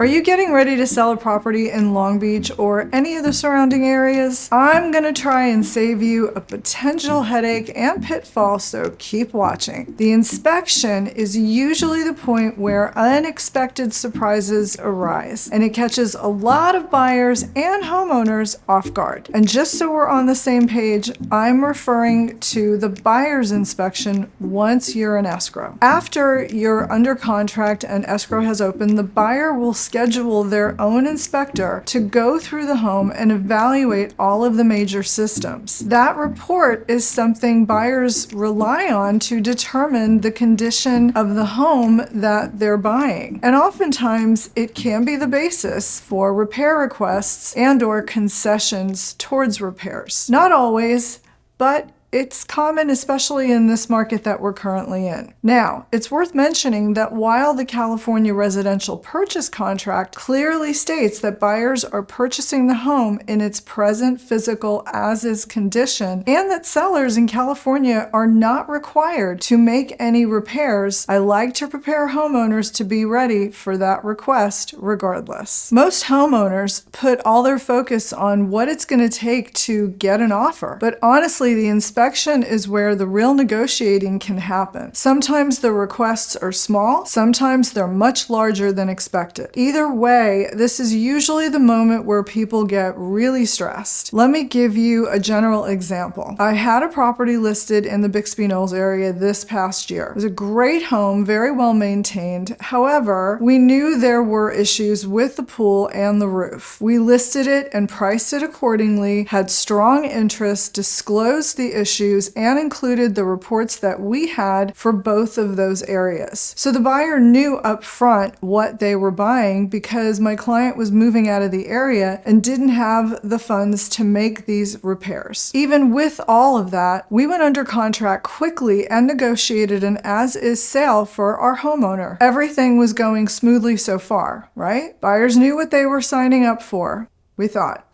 Are you getting ready to sell a property in Long Beach or any of the surrounding areas? I'm gonna try and save you a potential headache and pitfall, so keep watching. The inspection is usually the point where unexpected surprises arise, and it catches a lot of buyers and homeowners off guard. And just so we're on the same page, I'm referring to the buyer's inspection once you're in escrow. After you're under contract and escrow has opened, the buyer will schedule their own inspector to go through the home and evaluate all of the major systems. That report is something buyers rely on to determine the condition of the home that they're buying. And oftentimes it can be the basis for repair requests and/or concessions towards repairs. Not always, but it's common, especially in this market that we're currently in. Now, it's worth mentioning that while the California residential purchase contract clearly states that buyers are purchasing the home in its present physical as-is condition, and that sellers in California are not required to make any repairs, I like to prepare homeowners to be ready for that request regardless. Most homeowners put all their focus on what it's going to take to get an offer, but honestly, the inspection is where the real negotiating can happen. Sometimes the requests are small, sometimes they're much larger than expected. Either way, this is usually the moment where people get really stressed. Let me give you a general example. I had a property listed in the Bixby Knolls area this past year. It was a great home, very well maintained. However, we knew there were issues with the pool and the roof. We listed it and priced it accordingly, had strong interest, disclosed the issues, and included the reports that we had for both of those areas. So the buyer knew up front what they were buying because my client was moving out of the area and didn't have the funds to make these repairs. Even with all of that, we went under contract quickly and negotiated an as-is sale for our homeowner. Everything was going smoothly so far, right? Buyers knew what they were signing up for, we thought.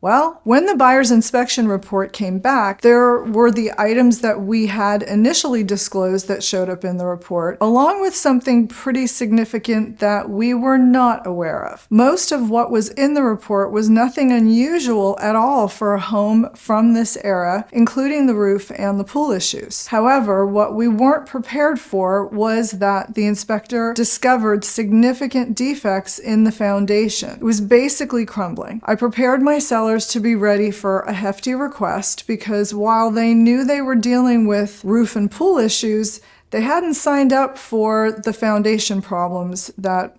Well, when the buyer's inspection report came back, there were the items that we had initially disclosed that showed up in the report, along with something pretty significant that we were not aware of. Most of what was in the report was nothing unusual at all for a home from this era, including the roof and the pool issues. However, what we weren't prepared for was that the inspector discovered significant defects in the foundation. It was basically crumbling. I prepared my sellers to be ready for a hefty request because while they knew they were dealing with roof and pool issues, they hadn't signed up for the foundation problems that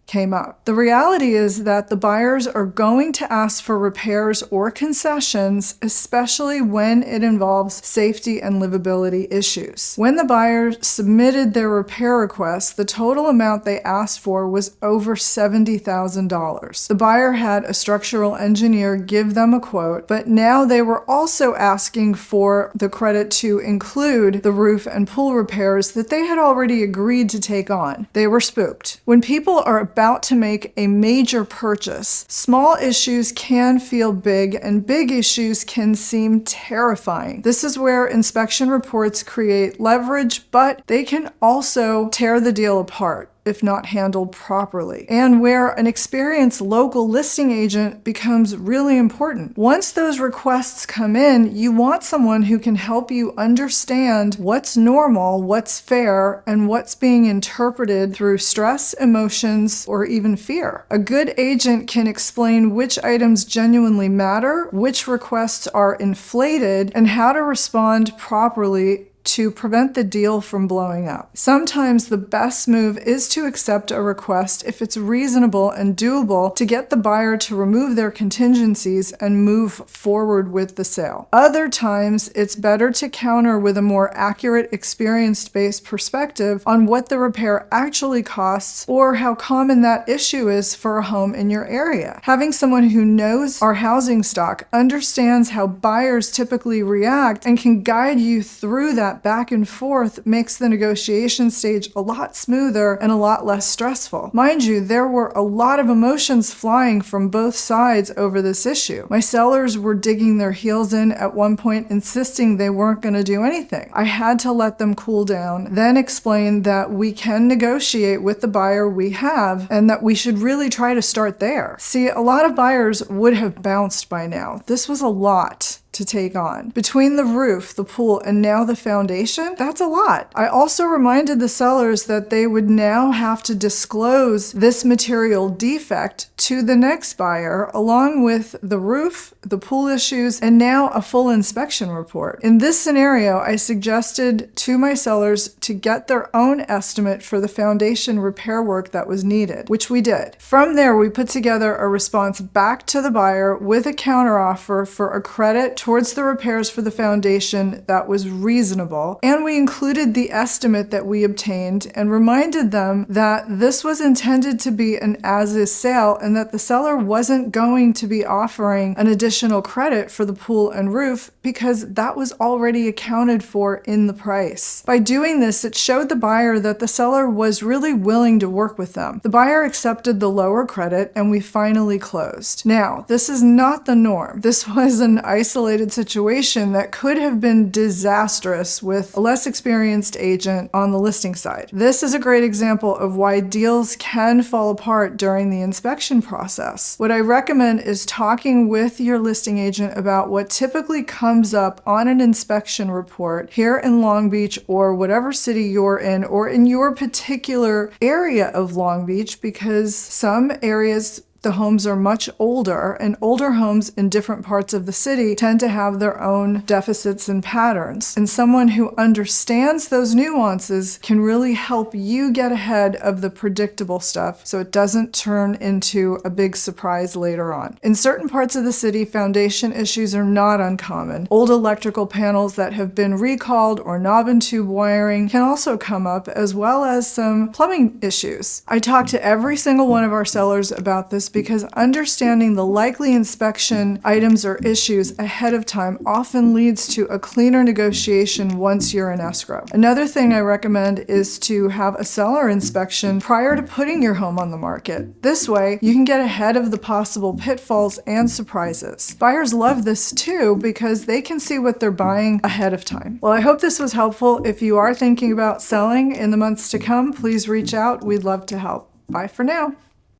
came up. The reality is that the buyers are going to ask for repairs or concessions, especially when it involves safety and livability issues. When the buyer submitted their repair request, the total amount they asked for was over $70,000. The buyer had a structural engineer give them a quote, but now they were also asking for the credit to include the roof and pool repairs that they had already agreed to take on. They were spooked. When people are about to make a major purchase, small issues can feel big and big issues can seem terrifying. This is where inspection reports create leverage, but they can also tear the deal apart if not handled properly, and where an experienced local listing agent becomes really important. Once those requests come in, you want someone who can help you understand what's normal, what's fair, and what's being interpreted through stress, emotions, or even fear. A good agent can explain which items genuinely matter, which requests are inflated, and how to respond properly to prevent the deal from blowing up. Sometimes the best move is to accept a request if it's reasonable and doable to get the buyer to remove their contingencies and move forward with the sale. Other times, it's better to counter with a more accurate, experience-based perspective on what the repair actually costs or how common that issue is for a home in your area. Having someone who knows our housing stock, understands how buyers typically react, and can guide you through that back and forth makes the negotiation stage a lot smoother and a lot less stressful. Mind you, there were a lot of emotions flying from both sides over this issue. My sellers were digging their heels in at one point, insisting they weren't going to do anything. I had to let them cool down, then explain that we can negotiate with the buyer we have and that we should really try to start there. See, a lot of buyers would have bounced by now. This was a lot to take on. Between the roof, the pool, and now the foundation, that's a lot. I also reminded the sellers that they would now have to disclose this material defect to the next buyer, along with the roof, the pool issues, and now a full inspection report. In this scenario, I suggested to my sellers to get their own estimate for the foundation repair work that was needed, which we did. From there, we put together a response back to the buyer with a counteroffer for a credit towards the repairs for the foundation that was reasonable, and we included the estimate that we obtained and reminded them that this was intended to be an as-is sale and that the seller wasn't going to be offering an additional credit for the pool and roof because that was already accounted for in the price. By doing this, it showed the buyer that the seller was really willing to work with them. The buyer accepted the lower credit and we finally closed. Now, this is not the norm. This was an isolated situation that could have been disastrous with a less experienced agent on the listing side. This is a great example of why deals can fall apart during the inspection process. What I recommend is talking with your listing agent about what typically comes up on an inspection report here in Long Beach or whatever city you're in, or in your particular area of Long Beach, because some areas the homes are much older, and older homes in different parts of the city tend to have their own deficits and patterns. And someone who understands those nuances can really help you get ahead of the predictable stuff so it doesn't turn into a big surprise later on. In certain parts of the city, foundation issues are not uncommon. Old electrical panels that have been recalled or knob and tube wiring can also come up, as well as some plumbing issues. I talked to every single one of our sellers about this because understanding the likely inspection items or issues ahead of time often leads to a cleaner negotiation once you're in escrow. Another thing I recommend is to have a seller inspection prior to putting your home on the market. This way, you can get ahead of the possible pitfalls and surprises. Buyers love this too because they can see what they're buying ahead of time. Well, I hope this was helpful. If you are thinking about selling in the months to come, please reach out. We'd love to help. Bye for now.